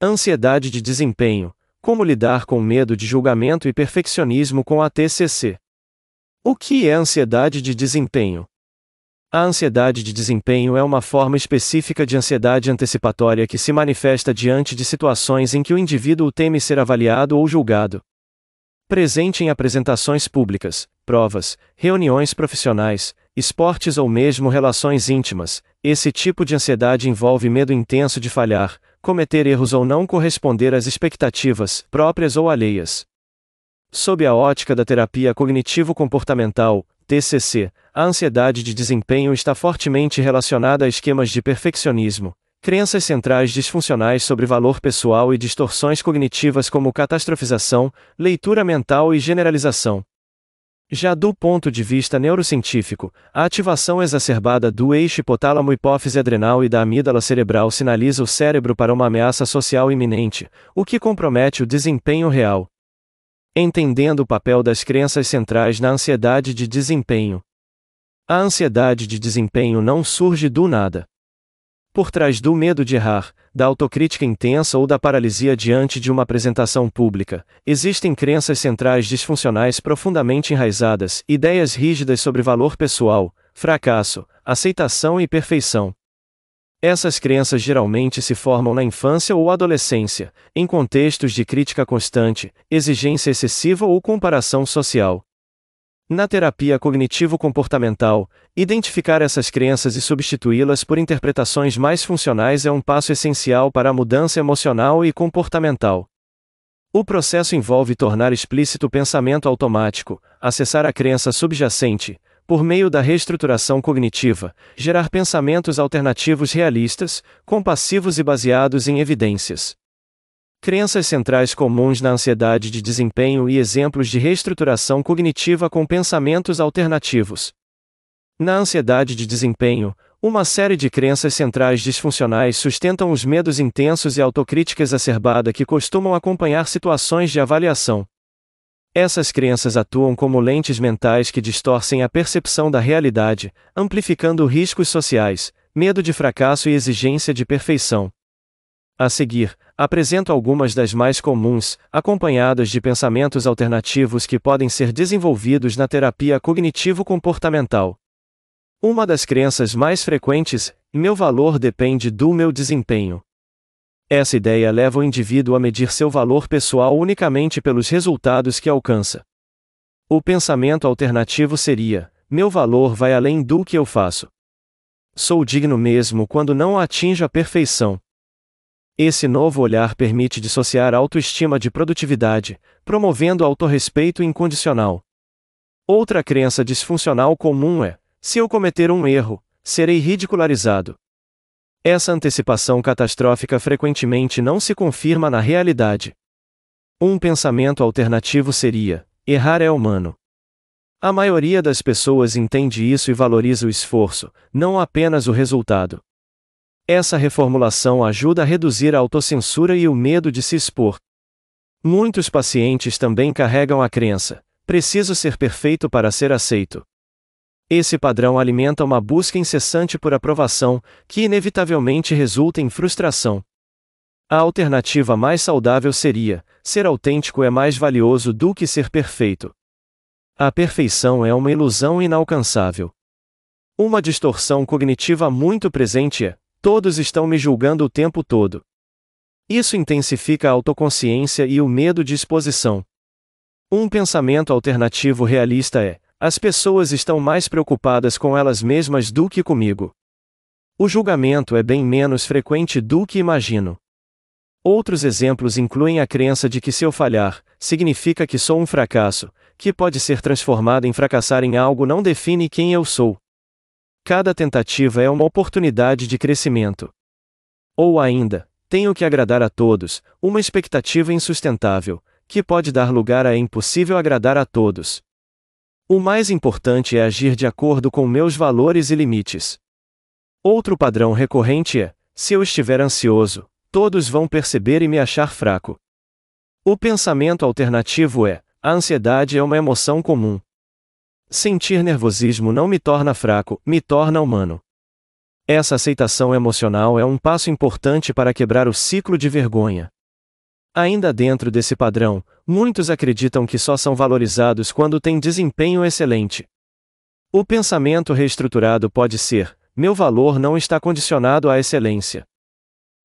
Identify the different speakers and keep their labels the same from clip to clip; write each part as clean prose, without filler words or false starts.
Speaker 1: Ansiedade de desempenho. Como lidar com medo de julgamento e perfeccionismo com a TCC? O que é ansiedade de desempenho? A ansiedade de desempenho é uma forma específica de ansiedade antecipatória que se manifesta diante de situações em que o indivíduo teme ser avaliado ou julgado. Presente em apresentações públicas, provas, reuniões profissionais, esportes ou mesmo relações íntimas, esse tipo de ansiedade envolve medo intenso de falhar, cometer erros ou não corresponder às expectativas, próprias ou alheias. Sob a ótica da terapia cognitivo-comportamental, TCC, a ansiedade de desempenho está fortemente relacionada a esquemas de perfeccionismo, crenças centrais disfuncionais sobre valor pessoal e distorções cognitivas como catastrofização, leitura mental e generalização. Já do ponto de vista neurocientífico, a ativação exacerbada do eixo hipotálamo-hipófise adrenal e da amígdala cerebral sinaliza o cérebro para uma ameaça social iminente, o que compromete o desempenho real. Entendendo o papel das crenças centrais na ansiedade de desempenho. A ansiedade de desempenho não surge do nada. Por trás do medo de errar, da autocrítica intensa ou da paralisia diante de uma apresentação pública, existem crenças centrais disfuncionais profundamente enraizadas, ideias rígidas sobre valor pessoal, fracasso, aceitação e perfeição. Essas crenças geralmente se formam na infância ou adolescência, em contextos de crítica constante, exigência excessiva ou comparação social. Na terapia cognitivo-comportamental, identificar essas crenças e substituí-las por interpretações mais funcionais é um passo essencial para a mudança emocional e comportamental. O processo envolve tornar explícito o pensamento automático, acessar a crença subjacente, por meio da reestruturação cognitiva, gerar pensamentos alternativos realistas, compassivos e baseados em evidências. Crenças centrais comuns na ansiedade de desempenho e exemplos de reestruturação cognitiva com pensamentos alternativos. Na ansiedade de desempenho, uma série de crenças centrais disfuncionais sustentam os medos intensos e autocrítica exacerbada que costumam acompanhar situações de avaliação. Essas crenças atuam como lentes mentais que distorcem a percepção da realidade, amplificando riscos sociais, medo de fracasso e exigência de perfeição. A seguir, apresento algumas das mais comuns, acompanhadas de pensamentos alternativos que podem ser desenvolvidos na terapia cognitivo-comportamental. Uma das crenças mais frequentes: meu valor depende do meu desempenho. Essa ideia leva o indivíduo a medir seu valor pessoal unicamente pelos resultados que alcança. O pensamento alternativo seria: meu valor vai além do que eu faço. Sou digno mesmo quando não atinjo a perfeição. Esse novo olhar permite dissociar a autoestima de produtividade, promovendo autorrespeito incondicional. Outra crença disfuncional comum é: se eu cometer um erro, serei ridicularizado. Essa antecipação catastrófica frequentemente não se confirma na realidade. Um pensamento alternativo seria: errar é humano. A maioria das pessoas entende isso e valoriza o esforço, não apenas o resultado. Essa reformulação ajuda a reduzir a autocensura e o medo de se expor. Muitos pacientes também carregam a crença: preciso ser perfeito para ser aceito. Esse padrão alimenta uma busca incessante por aprovação, que inevitavelmente resulta em frustração. A alternativa mais saudável seria: ser autêntico é mais valioso do que ser perfeito. A perfeição é uma ilusão inalcançável. Uma distorção cognitiva muito presente é: todos estão me julgando o tempo todo. Isso intensifica a autoconsciência e o medo de exposição. Um pensamento alternativo realista é: as pessoas estão mais preocupadas com elas mesmas do que comigo. O julgamento é bem menos frequente do que imagino. Outros exemplos incluem a crença de que se eu falhar, significa que sou um fracasso, que pode ser transformada em fracassar em algo não define quem eu sou. Cada tentativa é uma oportunidade de crescimento. Ou ainda, tenho que agradar a todos, uma expectativa insustentável, que pode dar lugar a é impossível agradar a todos. O mais importante é agir de acordo com meus valores e limites. Outro padrão recorrente é: se eu estiver ansioso, todos vão perceber e me achar fraco. O pensamento alternativo é: a ansiedade é uma emoção comum. Sentir nervosismo não me torna fraco, me torna humano. Essa aceitação emocional é um passo importante para quebrar o ciclo de vergonha. Ainda dentro desse padrão, muitos acreditam que só são valorizados quando têm desempenho excelente. O pensamento reestruturado pode ser: meu valor não está condicionado à excelência.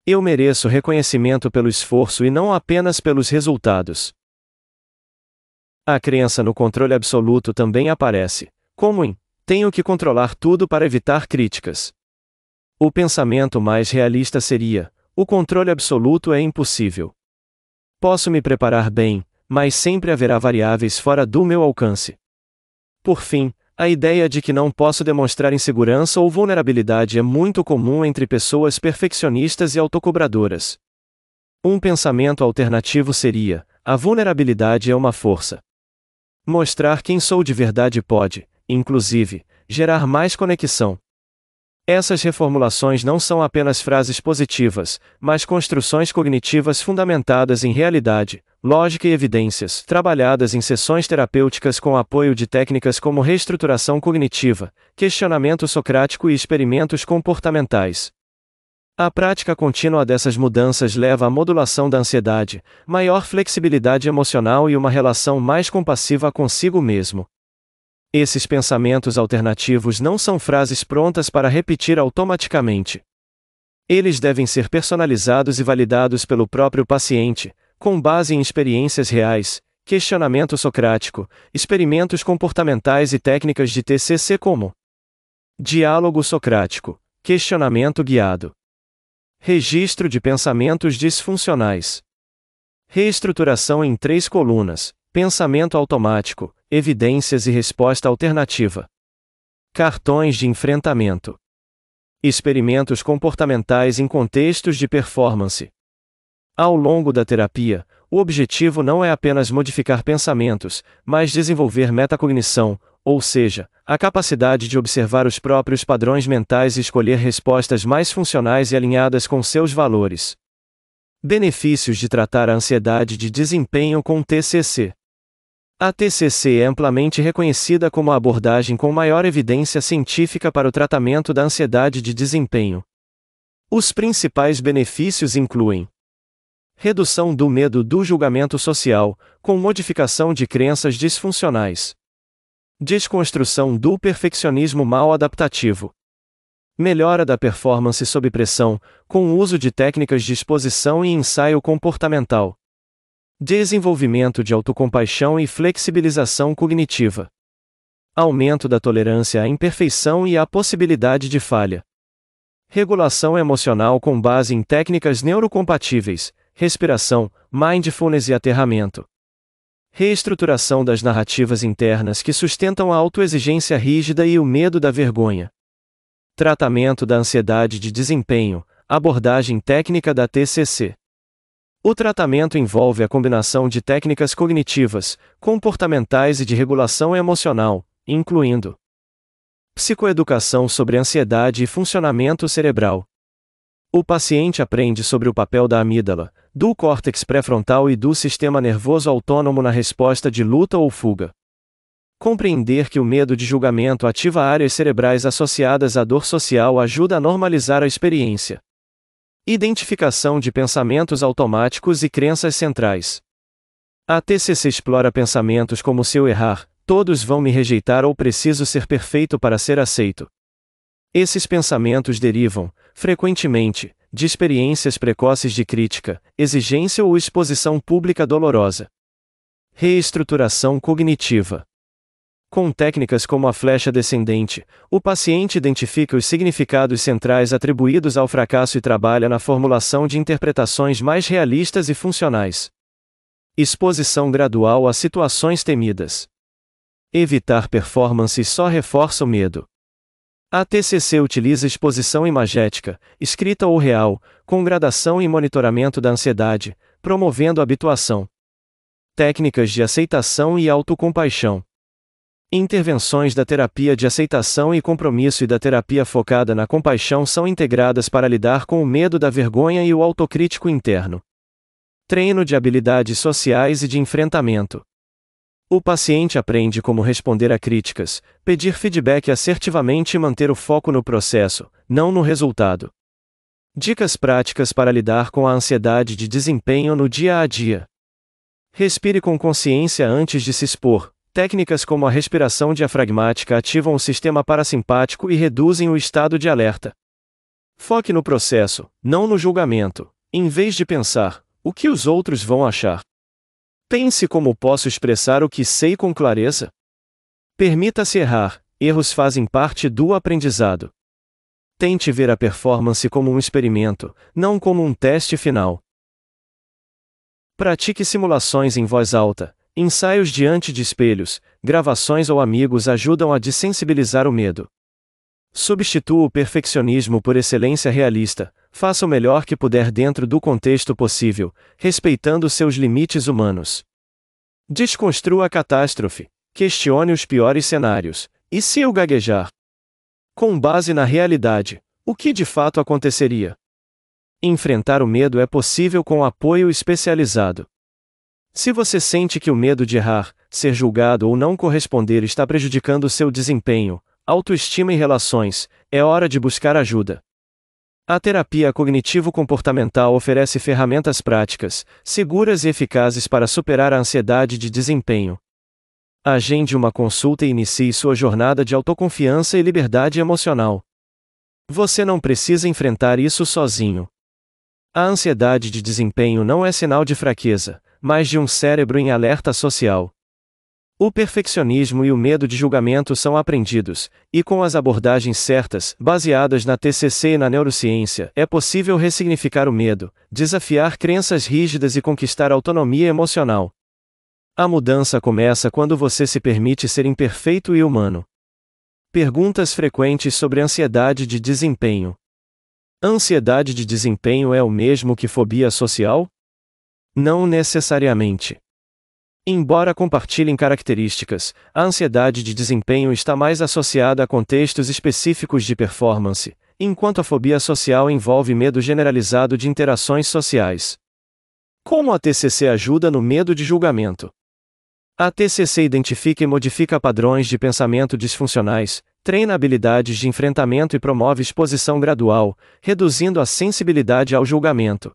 Speaker 1: Eu mereço reconhecimento pelo esforço e não apenas pelos resultados. A crença no controle absoluto também aparece, como em: tenho que controlar tudo para evitar críticas. O pensamento mais realista seria: o controle absoluto é impossível. Posso me preparar bem, mas sempre haverá variáveis fora do meu alcance. Por fim, a ideia de que não posso demonstrar insegurança ou vulnerabilidade é muito comum entre pessoas perfeccionistas e autocobradoras. Um pensamento alternativo seria: a vulnerabilidade é uma força. Mostrar quem sou de verdade pode, inclusive, gerar mais conexão. Essas reformulações não são apenas frases positivas, mas construções cognitivas fundamentadas em realidade, lógica e evidências, trabalhadas em sessões terapêuticas com apoio de técnicas como reestruturação cognitiva, questionamento socrático e experimentos comportamentais. A prática contínua dessas mudanças leva à modulação da ansiedade, maior flexibilidade emocional e uma relação mais compassiva consigo mesmo. Esses pensamentos alternativos não são frases prontas para repetir automaticamente. Eles devem ser personalizados e validados pelo próprio paciente, com base em experiências reais, questionamento socrático, experimentos comportamentais e técnicas de TCC como diálogo socrático, questionamento guiado, registro de pensamentos disfuncionais, reestruturação em 3 colunas, pensamento automático, evidências e resposta alternativa, cartões de enfrentamento, experimentos comportamentais em contextos de performance. Ao longo da terapia, o objetivo não é apenas modificar pensamentos, mas desenvolver metacognição, ou seja, a capacidade de observar os próprios padrões mentais e escolher respostas mais funcionais e alinhadas com seus valores. Benefícios de tratar a ansiedade de desempenho com TCC. A TCC é amplamente reconhecida como a abordagem com maior evidência científica para o tratamento da ansiedade de desempenho. Os principais benefícios incluem: redução do medo do julgamento social, com modificação de crenças disfuncionais. Desconstrução do perfeccionismo mal adaptativo. Melhora da performance sob pressão, com o uso de técnicas de exposição e ensaio comportamental. Desenvolvimento de autocompaixão e flexibilização cognitiva. Aumento da tolerância à imperfeição e à possibilidade de falha. Regulação emocional com base em técnicas neurocompatíveis, respiração, mindfulness e aterramento. Reestruturação das narrativas internas que sustentam a autoexigência rígida e o medo da vergonha. Tratamento da ansiedade de desempenho, abordagem técnica da TCC. O tratamento envolve a combinação de técnicas cognitivas, comportamentais e de regulação emocional, incluindo psicoeducação sobre ansiedade e funcionamento cerebral. O paciente aprende sobre o papel da amígdala, do córtex pré-frontal e do sistema nervoso autônomo na resposta de luta ou fuga. Compreender que o medo de julgamento ativa áreas cerebrais associadas à dor social ajuda a normalizar a experiência. Identificação de pensamentos automáticos e crenças centrais. A TCC explora pensamentos como: se eu errar, todos vão me rejeitar ou preciso ser perfeito para ser aceito. Esses pensamentos derivam, frequentemente, de experiências precoces de crítica, exigência ou exposição pública dolorosa. Reestruturação cognitiva. Com técnicas como a flecha descendente, o paciente identifica os significados centrais atribuídos ao fracasso e trabalha na formulação de interpretações mais realistas e funcionais. Exposição gradual a situações temidas. Evitar performances só reforça o medo. A TCC utiliza exposição imagética, escrita ou real, com gradação e monitoramento da ansiedade, promovendo a habituação. Técnicas de aceitação e autocompaixão. Intervenções da terapia de aceitação e compromisso e da terapia focada na compaixão são integradas para lidar com o medo da vergonha e o autocrítico interno. Treino de habilidades sociais e de enfrentamento. O paciente aprende como responder a críticas, pedir feedback assertivamente e manter o foco no processo, não no resultado. Dicas práticas para lidar com a ansiedade de desempenho no dia a dia. Respire com consciência antes de se expor. Técnicas como a respiração diafragmática ativam o sistema parasimpático e reduzem o estado de alerta. Foque no processo, não no julgamento, em vez de pensar: o que os outros vão achar? Pense: como posso expressar o que sei com clareza? Permita-se errar, erros fazem parte do aprendizado. Tente ver a performance como um experimento, não como um teste final. Pratique simulações em voz alta. Ensaios diante de espelhos, gravações ou amigos ajudam a dessensibilizar o medo. Substitua o perfeccionismo por excelência realista. Faça o melhor que puder dentro do contexto possível, respeitando seus limites humanos. Desconstrua a catástrofe. Questione os piores cenários. E se eu gaguejar? Com base na realidade, o que de fato aconteceria? Enfrentar o medo é possível com apoio especializado. Se você sente que o medo de errar, ser julgado ou não corresponder está prejudicando seu desempenho, autoestima e relações, é hora de buscar ajuda. A terapia cognitivo-comportamental oferece ferramentas práticas, seguras e eficazes para superar a ansiedade de desempenho. Agende uma consulta e inicie sua jornada de autoconfiança e liberdade emocional. Você não precisa enfrentar isso sozinho. A ansiedade de desempenho não é sinal de fraqueza, mas de um cérebro em alerta social. O perfeccionismo e o medo de julgamento são aprendidos, e com as abordagens certas, baseadas na TCC e na neurociência, é possível ressignificar o medo, desafiar crenças rígidas e conquistar autonomia emocional. A mudança começa quando você se permite ser imperfeito e humano. Perguntas frequentes sobre ansiedade de desempenho. Ansiedade de desempenho é o mesmo que fobia social? Não necessariamente. Embora compartilhem características, a ansiedade de desempenho está mais associada a contextos específicos de performance, enquanto a fobia social envolve medo generalizado de interações sociais. Como a TCC ajuda no medo de julgamento? A TCC identifica e modifica padrões de pensamento disfuncionais, treina habilidades de enfrentamento e promove exposição gradual, reduzindo a sensibilidade ao julgamento.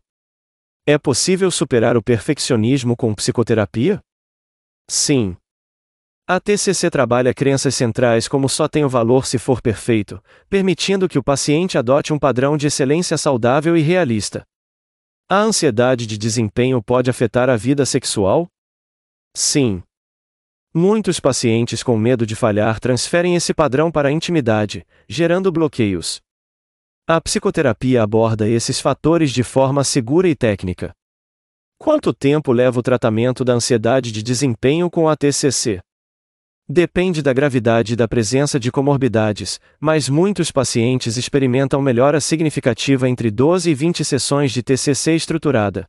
Speaker 1: É possível superar o perfeccionismo com psicoterapia? Sim. A TCC trabalha crenças centrais como só tenho valor se for perfeito, permitindo que o paciente adote um padrão de excelência saudável e realista. A ansiedade de desempenho pode afetar a vida sexual? Sim. Muitos pacientes com medo de falhar transferem esse padrão para a intimidade, gerando bloqueios. A psicoterapia aborda esses fatores de forma segura e técnica. Quanto tempo leva o tratamento da ansiedade de desempenho com a TCC? Depende da gravidade e da presença de comorbidades, mas muitos pacientes experimentam melhora significativa entre 12 e 20 sessões de TCC estruturada.